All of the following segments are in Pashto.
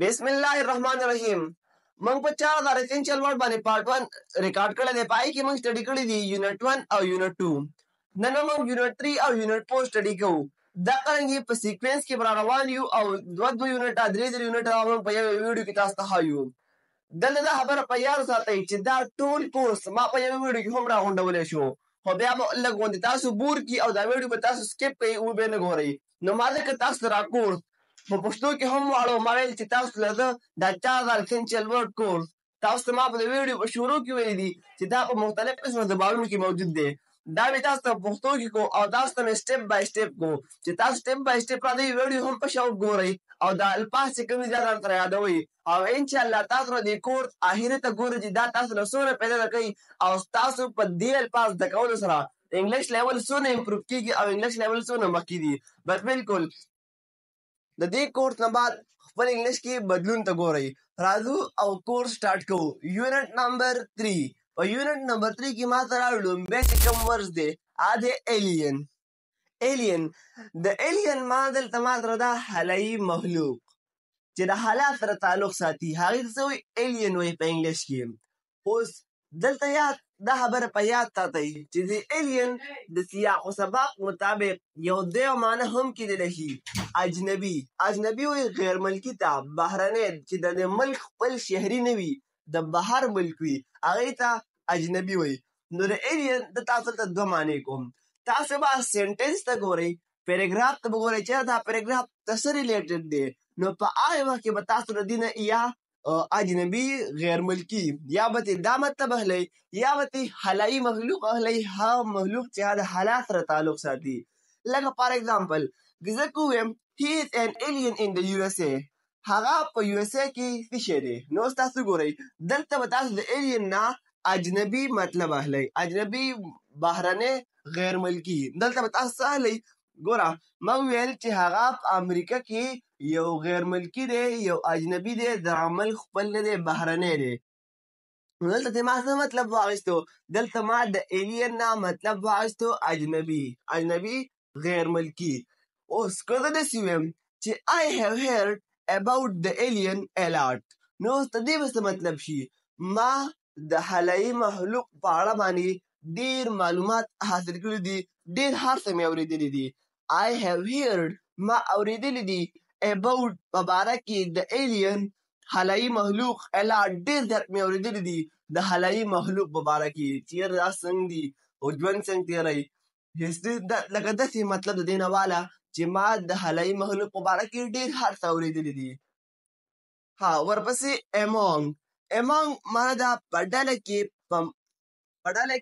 बिस्मिल्लाहिर्रहमानिर्रहीम। मंग په 4000 essential word باندې پارت 1 ریکارډ کړل دی. پای کې موږ سټډي کړی دی یونټ 1 او یونټ 2. نن موږ یونټ 3 او یونټ 4 سټډي کوو. دا څنګه په سیکوینس کې بر روان یو او دوه یونټ درې یونټ موږ په یو ویډیو کې تاسو ته هایو. دلته دا خبره په یاد ساتئ چې دا ټول کورس ما په یو ویډیو کې هم راغونډولی شو، خو بیا به لږ غوندې تاسو بور کی او دا ویډیو به تاسو سکپ کوئ او به نه ګورئ. نو ما ځکه تاسو ته راکورس په پښتو کې هم واړو. ما ویل چې تاسو له زه دا 4000 اسینشل ورډ کورس تاسو ته ما په ویډیو په شروع کې ویلي دي چې دا په مختلف قسمه زبانونو کې موجود دی. دا مې تاسو ته پښتو کې کو او تاسو ته مې سټپ بای سټپ کو چې تاسو سټپ بای سټپ را دې ویډیو هم په شوق ګورئ او دا الفاظ چې کوم ځای درته یادوي او ان شاء الله تاسو را دې کورس اخر ته ګورئ چې دا تاسو له سونه پیدا کوي او تاسو په دې الفاظ د کولو سره انګلیش لیول سونه امپروف کیږي او انګلیش لیول سونه مخکې دي. بس بالکل د دې کورس نه بعد خپل انګلیش کې بدلون ته ګورئ. راځو او کورس سٹارټ کوو. یونټ نمبر 3. په یونټ نمبر 3 کې ما سره لومبی چې کوم ورز دی هغه دی ایلین. د ایلین ما دلته ما سره دا هلایي مخلوق چې د حالات سره تعلق ساتي هغې ته څه وایي ایلین وایي په انګلیش کې. اوس دلته یاد دا خبره په یاد ساتئ چې د ایلین د سیاق و سباق مطابق یو دیو معنی هم کیدلی شي اجنبي. اجنبي وایي غیر ملکي ته، بهرنی چې د ملک خپل شهري نه وي د بهر ملک وي هغې ته اجنبي وایي. نو د ایلین د تاسو ته دوه معنی کوم. تاسو به سینټنس ته ګورئ، پیراګراف ته به ګورئ چې دا پیراګراف ته څه ریلیټډ دی. نو په هغه وخت کې به تاسو د دې نه یا اجنبي غیر ملکی یا به دا مطلب اخلئ یا به هلایي مخلوق اخلئ، هغه مخلوق چې د حالات سره تعلق ساتي. لکه فار ایگزامپل زه که ووایم he is an alien in the USA، هغه په یو اس اے کې څه شی دی. نو اوس تاسو ګورئ دلته به تاسو د ایلین نه اجنبي مطلب اخلئ، اجنبي بهرنی غیر ملکی. دلته به تاسو څه اخلئ؟ ګوره ما وویل چې هغه په امریکا کې یو غیر ملکی دی، یو اجنبي دی، د عمل خپل نه دی، بهرنی دی. دلته ما څه مطلب واخیستو؟ دلته ما د ایلین نه مطلب واخیستو اجنبي غیر ملکی. اوس که زه داسې ویم چې I have heard about the alien a lot، نو اوس د دې به څه مطلب شي؟ ما د هلایي مخلوق په اړه باندې ډېر معلومات حاصل کړي دي، ډېر هر څه مې اورېدلي دي. I have heard ما اورېدلي دي about په باره کې د alien هلایي مخلوق a lot ډېر زیات مې اورېدلي دي د هلایي مخلوق په باره کې چې یاره دا څنګه دي او ژوند څنګه تېروي. لکه داسې مطلب د دې نه واله چې ما د هلایي مخلوق په باره کې ډېر هر څه اورېدلي دي. ها ورپسې among معنی ده په ډله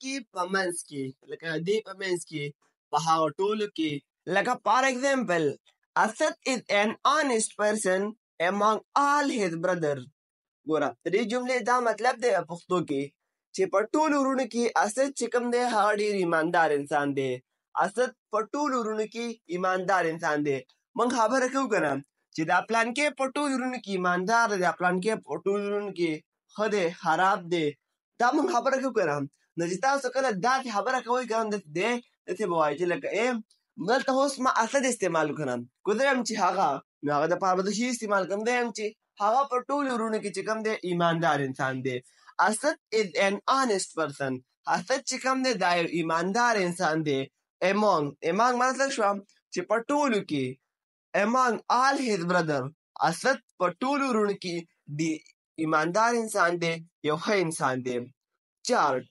کې په منځ کې، لکه دې په منځ کې، په هغه ټولو کې. لکه فار ایگزامپل Asad is an honest person among all his brothers. ګوره د دې جملې دا مطلب دی په پښتو کې چې په ټولو وروڼو کې اسد چې کوم دی هغه ډېر ایماندار انسان دی. اسد په ټولو وروڼو کې ایماندار انسان دی. موږ خبره کوو که نه چې دا پلانکې په ټولو وروڼو کې ایماندار دی، دا پلانکې په ټولو وروڼو کې ښه دی، خراب دی. دا موږ خبره کوو که نه. نو چې تاسو کله داسې خبره کوئ که نه داسې به وایئ چې لکه دلته اوس ما اسد استعمال وکړم، که زه یم چې هغه، نو هغه دپاره به زه شي استعمال کړم. زه یم چې هغه په ټولو وروڼو کې چې کوم دی ایماندار انسان دی. اسد is an honest person، اسد چې کوم دی دا یو ایماندار انسان دی. among مطلب شوه چې په ټولو کې، among all his brother اسد په ټولو وروڼو کې دی ایماندار انسان دی، یو ښه انسان دی. چارټ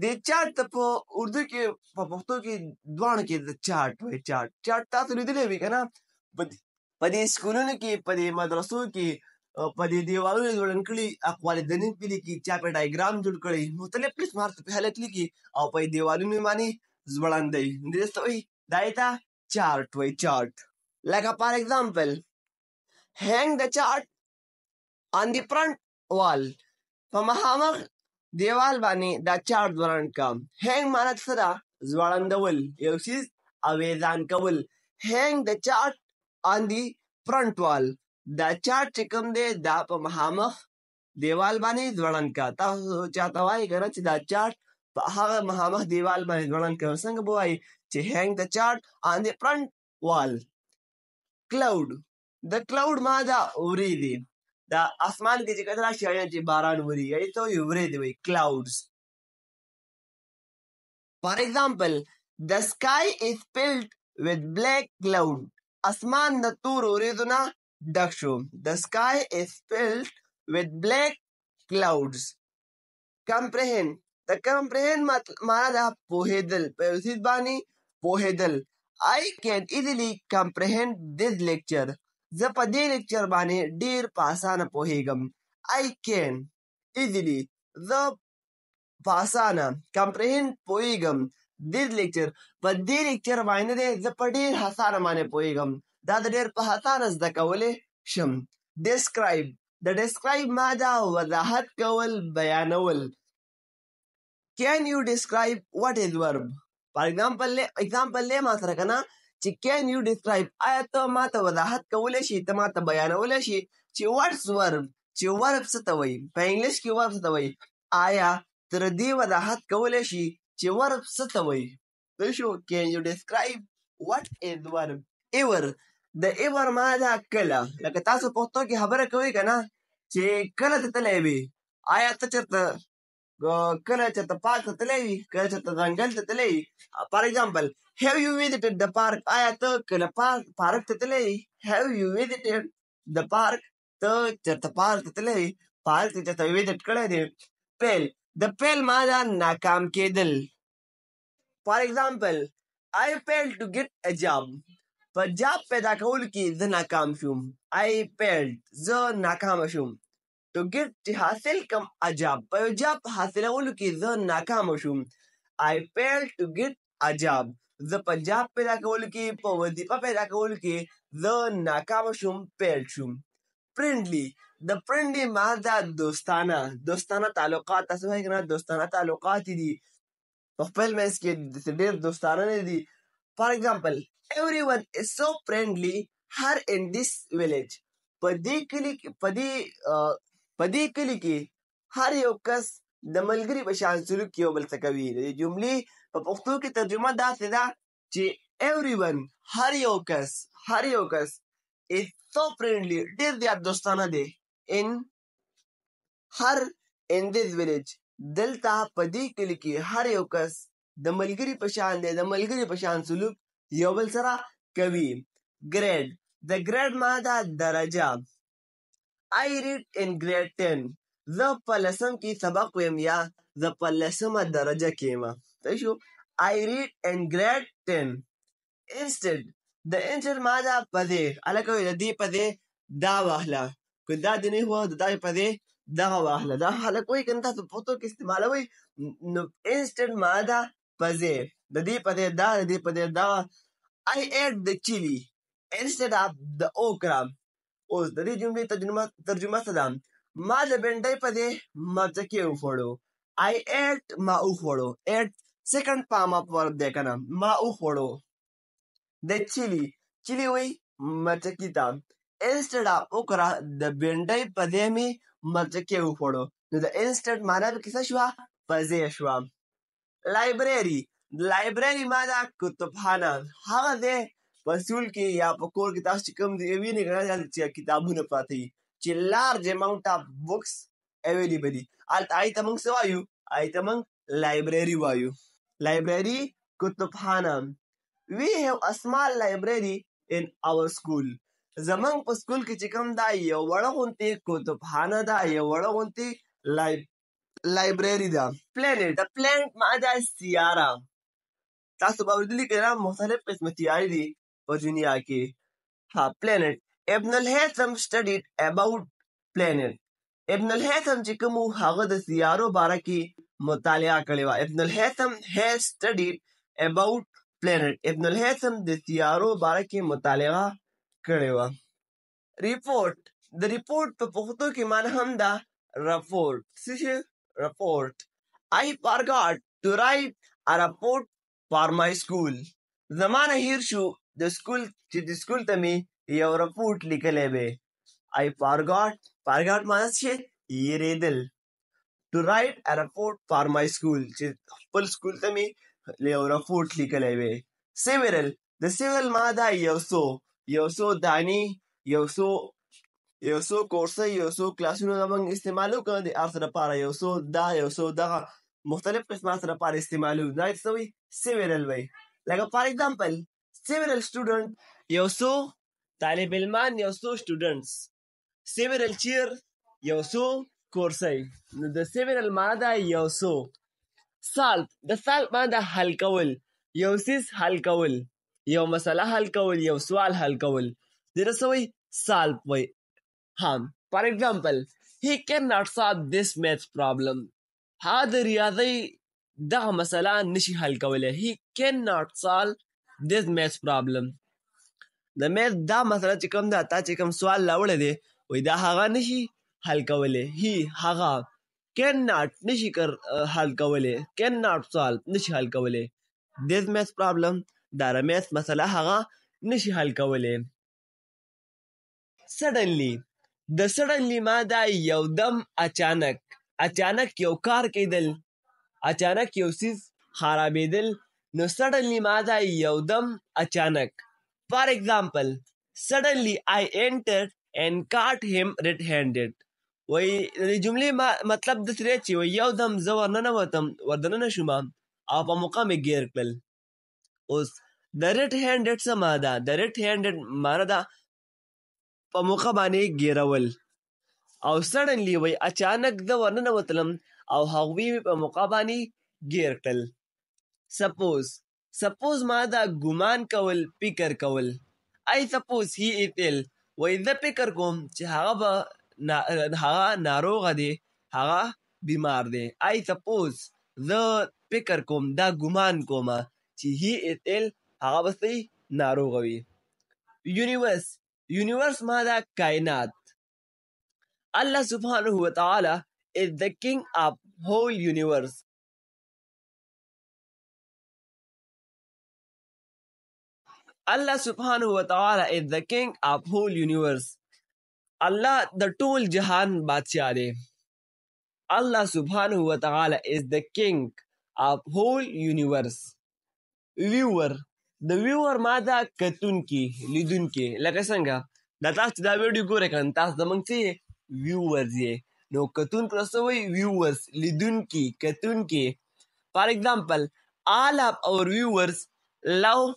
د چارټ ته په اردو کې په پښتو کې دواړو کې د چارټ وایي. چارټ تاسو لیدلی وي که نه په دې سکولونو کې، په دې مدرسو کې، په دې دیوالونو یې ځوړند کړي، اقوال دنیل پې لیکي، چا پې ډایګرام جوړ کړی، مختلف قسم هر څه پې خلک لیکي او په دیوالونو یې باندې ځوړندوي. دې ته وایي دا یې ته چارټ وایي. چارټ لکه فار ایگزامپل hang the chart on the front wall، په مخامخ دیوال باندې دا چارټ ځوړند کا. hang معنی څه ده؟ ځوړندول، یو څیز اویزان کول. hang the chart on the front wall، دا چارټ چې کوم دی دا په مخامخ دیوال باندې ځوړند کا. تاسو چاته وایي که نه چې دا چارټ په هغه مخامخ دیوال باندې ځوړند کا، څنګه به وایي چې hang the chart on the front wall. cloud د کلاود ما دا وریځې، دا اسمان کې چې کله راشي چې باران وري یعنی ته ورې دی وي clouds. For example, the sky is filled with black cloud. اسمان د تور وریځو نه ډک شو. The sky is filled with black clouds. Comprehend. The comprehend معنا دا پوهېدل په یو څیز باندې پوهېدل. I can easily comprehend this lecture. زه په دې لیکچر باندې ډېر په اسانه پوهېږم. I can easily زه په اسانه comprehend پوهېږم this lecture په دې لیکچر باندې دی زه په ډېر اسانه باندې پوهېږم. دا د ډېر په اسانه زده کولی شم. Describe. د describe ماده وضاحت کول بیانول. Can you describe what is verb? For example لے ما سره کنه چې can you describe آیا ته ما ته وضاحت کولی شي ته ما ته بیانولی شي چې what's verb چې verb څه ته وایي په انګلیش کې verb څه ته وایي آیا تر دې وضاحت کولی شي چې verb څه ته وایي پوه شو can you describe what is verb ever د ever ماده کله لکه تاسو پښتو کې خبره کوئ که نه چې کله ته تللی وې آیا ته چېرته کله چېرته پارک ته تللی وي کله چېرته ځنګل ته تللی وي فار ایگزامپل have you visited the park آیا ته کله پارک ته تللی وي have you visited the park ته چېرته پارک ته تللی وي پارک ته چېرته وزټ کړی دی fail د fail ماده ناکام کېدل فار ایگزامپل I failed to get a job په جاب پیدا کولو کې زه ناکام شوم I failed زه ناکامه شوم to get چې حاصل کم a job په یو جاب حاصلولو کې زه ناکامه شوم I failed to get a job زه په جاب پیدا کولو کې په وظیفه پیدا کولو کې زه ناکامه شوم failed شوم friendly د friendly ماده دوستانه تعلقات تاسو وایئ که نه دوستانه تعلقات دي په خپل منځ کې ډېر دوستانه نه دي فار ایگزامپل everyone is so friendly her in this village په دې کلي کې هر یو کس د ملګري په شان سلوک یو بل څه کوي د دې جملې په پښتو کې ترجمه داسې ده چې everyone هر یو کس is so friendly ډېر زیات دوستانه دی in this village دلته په دې کلي کې هر یو کس د ملګري په شان دی د ملګري په شان سلوک یو بل سره کوي grade د grade ماده درجه I read in grade 10 زه په 10م کې سبق ویم یا زه په 10مه درجه کې یم صحیح شو I read in grade 10 instead د instead ماده په دې هلکه وایي د دې په دې دا واخله که دا دې نه وه د دا په دې دغه واخله دا هلک وایي که نه تاسو پښتو کې استعمالوئ نو instead ماده په دې د دې په دې دا د دې په دې دغه I ate the chili instead of the okra اوس د دې جملې ترجمه څه ده ما د بېنډۍ په دې مرچکې وخوړو I ate ما وخوړو ate second form of verb دی که نه ما وخوړو د چili وایي مرچکي ته instead of okra د بېنډۍ په دې مې مرچکې وخوړو نو د instead معنا پکې څه شوه په ځای شوه لایبرري ماده کتابخانه هغه ځای په سکول کې یا په کور کې تاسو چې کوم ځای وینئ که نه چې کتابونه پراته وي چې لارج اماونټ آف بوکس اویلیبل دي هلته هغې ته موږ څه وایو هغې ته موږ لایبرري وایو لایبرري کتابخانه we have a small library in our school زموږ په سکول کې چې کوم دا یو وړه غوندې کتابخانه ده یو وړه غوندې لایبرري ده planet د planet ماده سیاره تاسو به اورېدلي که نه مختلف قسمه سیارې دي په دنیا کې planet ابن الهیثم studied about planet ابن الهیثم چې کوم هغه د سیارو باره کې مطالعه کړې وه ابن الهیثم has studied about planet ابن الهیثم د سیارو باره کې مطالعه کړې وه report د report په پښتو کې معنی هم ده report report I forgot to write a report for my school زمانه هیر شو د سکول ته مې یو رپورټ لیکلی دی I forgot معنی څه هېرېدل to write a report for my school چې خپل سکول ته مې یو رپورټ لیکلی دی several د several ماده یو څو دانې یو څو یو څو کورسه یو څو کلاسونه موږ استعمالو که د هر څه لپاره یو څو دا یو څو دغه مختلف قسمه څه لپاره استعمالو دا څه وایي سیورل وایي لکه فار ایگزامپل سیورل سټوډنټ یو څو طالب علمان یو څو سټوډنټس سیورل چیر یو څو کورسۍ نو د سیورل معنا ده یو څو سالف د سالف معنا ده حل کول یو څیز حل کول یو مسله حل کول یو سوال حل کول دې ته څه وایي سالف وایي for example he cannot solve this math problem هغه د ریاضۍ دغه مسله نشي حل کولی he cannot solve this math problem د میث دا مسله چې کوم ده تا چې کوم سوال راوړی دی وایي دا هغه نشي حل کولی هغه cannot نشي حل کولی cannot solve نشي حل کولی this math problem دا میث مسله هغه نشي حل کولی suddenly د سډنلی ما دا یو دم اچانک یو کار کېدل اچانک یو څیز خرابېدل نو سډنلی ما دا یو دم اچانک فار ایگزامپل suddenly I entered and caught him red-handed وایي د جملې مطلب داسې دی چې یو دم زه وردننه شوم او په موقع مې ګیر کړل اوس د ریډ هینډډ څه معنا ده د ریډ هینډډ معنا ده په موقع باندې ګیرول او سډنلی وای اچانک زه ورننوتلم او هغوی په موقع باندې ګیر کړل سپوز ما دا ګمان کول فکر کول I suppose he is ill وای زه فکر کوم چې هغه ناروغه دی هغه بیمار دی I suppose زه فکر کوم دا ګمان کوم چې he is ill هغه به ناروغه وي یونیورس ما دا کائنات Allah subhanahu wa ta'ala is the king of whole universe. Allah subhanahu wa ta'ala is the king of whole universe. Allah the ټول جهان بادشاہ دی. Allah subhanahu wa ta'ala is the king of whole universe. Viewer د viewer ما دا کتونکي لیدونکي لکه څنګه دا تاسو دا ویډیو ګورئ کنه تاسو زموږ څه viewers یې نو کتونکو ته څه وایي viewers لیدونکي کتونکي فار ایگزامپل all of our viewers love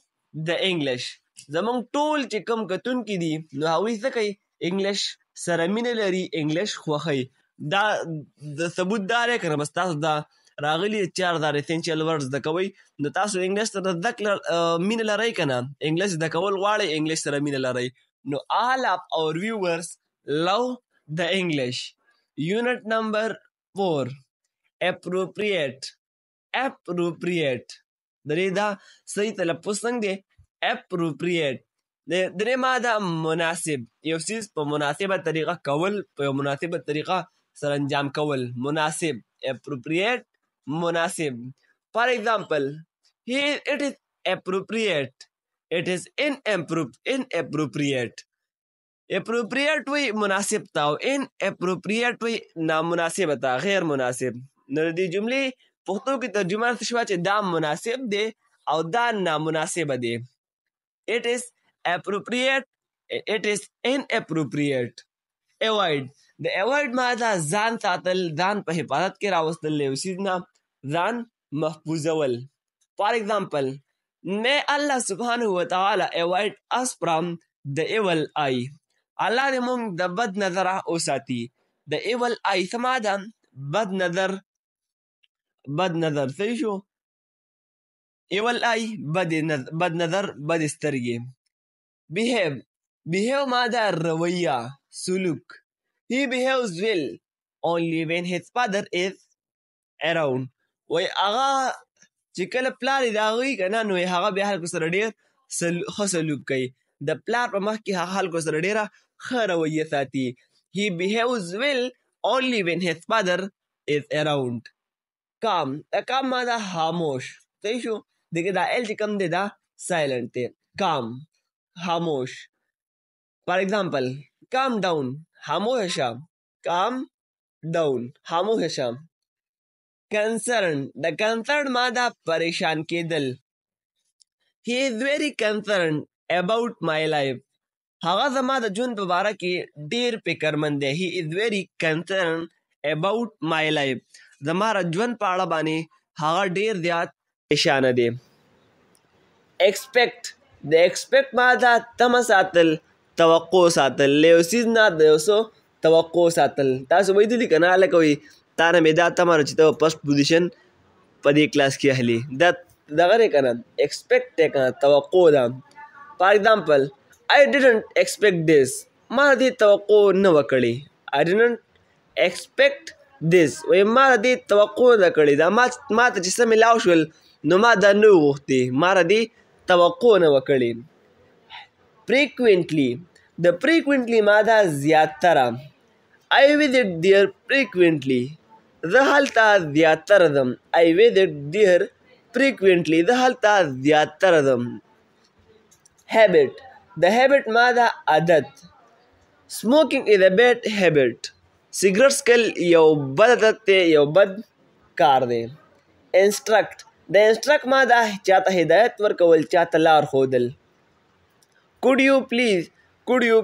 the English زموږ ټول چې کوم کتونکي دي نو هغوی څه کوي انګلیش سره مینه لري انګلیش خوښوي دا د ثبوت دا دی که نه بس تاسو دا راغلي 4000 اسینشل ورډز زده کوئ نو تاسو انګلیش سره زده کړه مینه لرئ که نه انګلیش زده کول غواړئ انګلیش سره مینه لرئ نو all of our viewers love the English. Unit number 4 appropriate درې دا صحیح تلفظ څنګه دی appropriate درې ما دا مناسب یو څیز په مناسبه طریقه کول په یو مناسبه طریقه سره انجام کول مناسب appropriate مناسب for example it is appropriate it is inappropriate appropriate وی مناسب تا او inappropriate وی نامناسب تا غیر مناسب نو دې جملې پښتو کې ترجمه شوه چې دا مناسب دی او دا نامناسب دی it is appropriate it is inappropriate avoid د avoid ما دا ځان ساتل ځان په حفاظت کې راوستل یو څیز نه ځان محفوظول for example may Allah subhanahu wa ta'ala avoid us from the evil eye الله دې موږ د بد نظره وساتي د evil eye څه معنا ده بد نظر صحیح شو evil eye بد نظر بد سترګې behave معنا ده رویه سلوک he behaves well only when his father is around وای هغه چې کله پلار یې د هغوی که نه نو هغه بیا خلکو سره ډېر ښه سلوک کوي د پلار په مخ کې هغه خلکو سره ډېره ښه رویه ساتي he behaves well only when his father is around calm ما دا خاموش صحیح شو دغه دا ایل چې کوم دی دا سایلنټ دی calm خاموش for example calm down خاموش شه calm down خاموش شه concern د concern ما دا پریشان کېدل he is very concerned about my life هغه زما د ژوند په باره کې ډېر فکرمند دی. he is very concerned about my life. زما د ژوند په اړه باندې هغه ډېر زیات پریشانه دی. expect د expect ماده تمه ساتل، توقع ساتل، له یو څیز نه د یو څه توقع ساتل. تاسو ویلي که نه هلکه وایي تا نه مې دا تمه ده چې ته فسټ پوزیشن په دې کلاس کې اخلي. دا دغه دی که نه expect دی که نه توقع ده. فار ایگزامپل I didn't expect this. ما دې توقع نه وه کړې. I didn't expect this. وایي ما دې توقع نه کړې. دا ما ته چې څه میلاو شول نو ما دا نه وغوښتې. ما دې توقع نه وه کړې. frequently د frequently ماده زیاتره. I visit there frequently. زه هلته زیاتره ځم. I visit there frequently. زه هلته زیاتره ځم. habit د habit ماده عادت. smoking is a bad habit. سیګرټ څکل یو بد عادت دی، یو بد کار دی. instruct د instruct ماده چاته هدایت ورکول، چاته لار ښودل. could you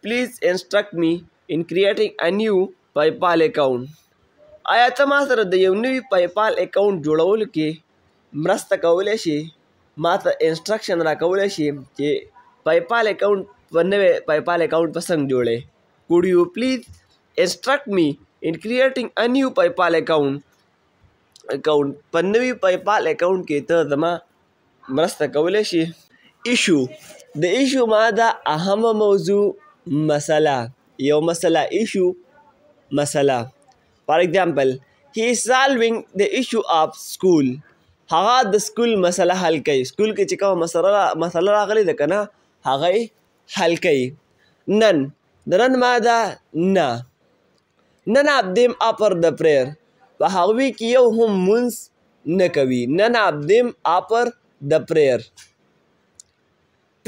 please instruct me in creating a new PayPal account. آیا ته ما سره د یو نوي PayPal اکاونټ جوړولو کې مرسته کولی شي؟ ما ته انسټرکشن راکولی شي چې PayPal اکاونټ په نوی PayPal اکاونټ په څنګه جوړی. could you please instruct me in creating a new PayPal account. په نوي PayPal اکاونټ کې ته زما مرسته کولی شي. ایشو د ایشو ماده اهمه موضوع، مسله، یو مسله. ایشو مسله. فار ایگزامپل he is solving the issue of school. هغه د سکول مسله حل کوي. سکول کې چې کومه مسله راغلې ده که نه هغه یې حل کوي. none د نن ماده نه. none of them offer the prayer. په هغوی کې یو هم مونځ نه کوي. none of them offer the prayer.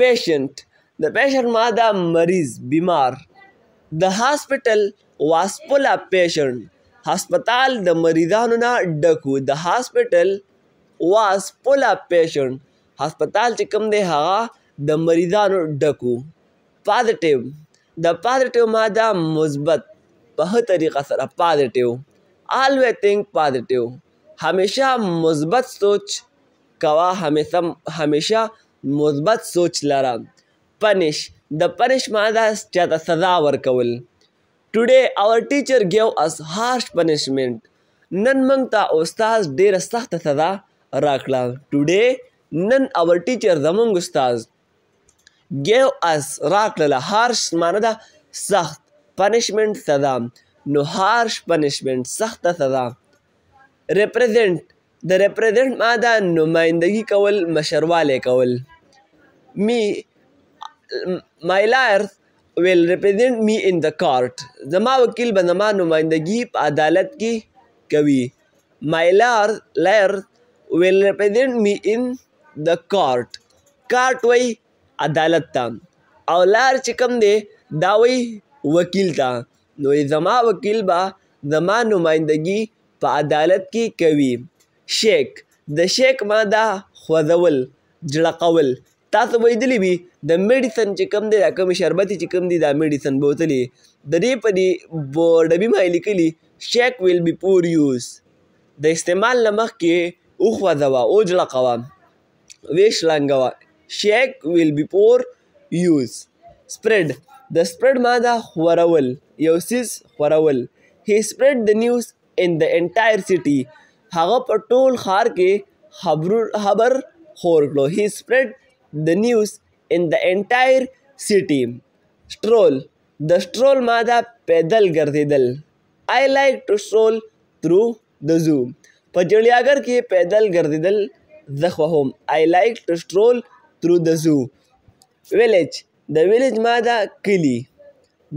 patient د patient ماده مریض، بیمار. the hospital was full of patient. هسپتال د مریضانو نه ډکو. the hospital was full of patient. هسپتال چې کوم دی هغه د مریضانو ډکو. positive د positive ماده مثبت، په ښه طریقه سره. positive always think positive. همیشه مثبت سوچ کوه، همیشه مثبت سوچ لره. punish د punish ماده چاته سزا ورکول. today our teacher gave us harsh punishment. نن موږ ته استاد ډېره سخته سزا راکړه. today نن our teacher زموږ استاد gave us راکړله. harsh معنی ده سخت، punishment سزا. نو harsh punishment سخته سزا. represent د represent ماده نمایندګي کول، مشروالی کول. my lawyer will represent me in the court. زما وکیل به زما نمایندګي په عدالت کې کوي. my lawyer will represent me in the court. court وی عدالت ته، او لار چې کوم دی دا وی وکیل ته. نو زما وکیل به زما نمایندګي په عدالت کې کوي. shake د shake ماده خوځول، جړه کول. تاسو ویدلی وي د میډیسن چې کوم دی، دا کومې شربتې چې کوم دي دا میډیسن بوتلې د دې په دې ډبي باندې لیکلي shake will be poor use. د استعمال نه مخکې وخوځوه، وجړه کوه، ویې شړنګوه. shake will be poor use. spread د spread ماده خورول، یو څیز خورول. he spread the news in the entire city. هغه په ټول ښار کې خبر خور کړو. he spread the news in the entire city. stroll د stroll ماده پیدل ګرځېدل. I like to stroll through the zoo. په جړیاګر کې پیدل ګرځېدل زه خوښوم. I like to stroll through the zoo. village د village ماده کلی.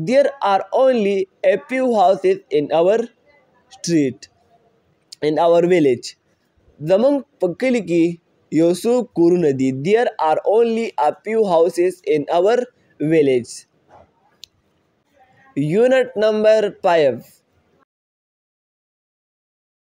there are only a few houses in our village. زمونږ په کلي کې یو څو کورونه دي. there are only a few houses in our village. unit number 5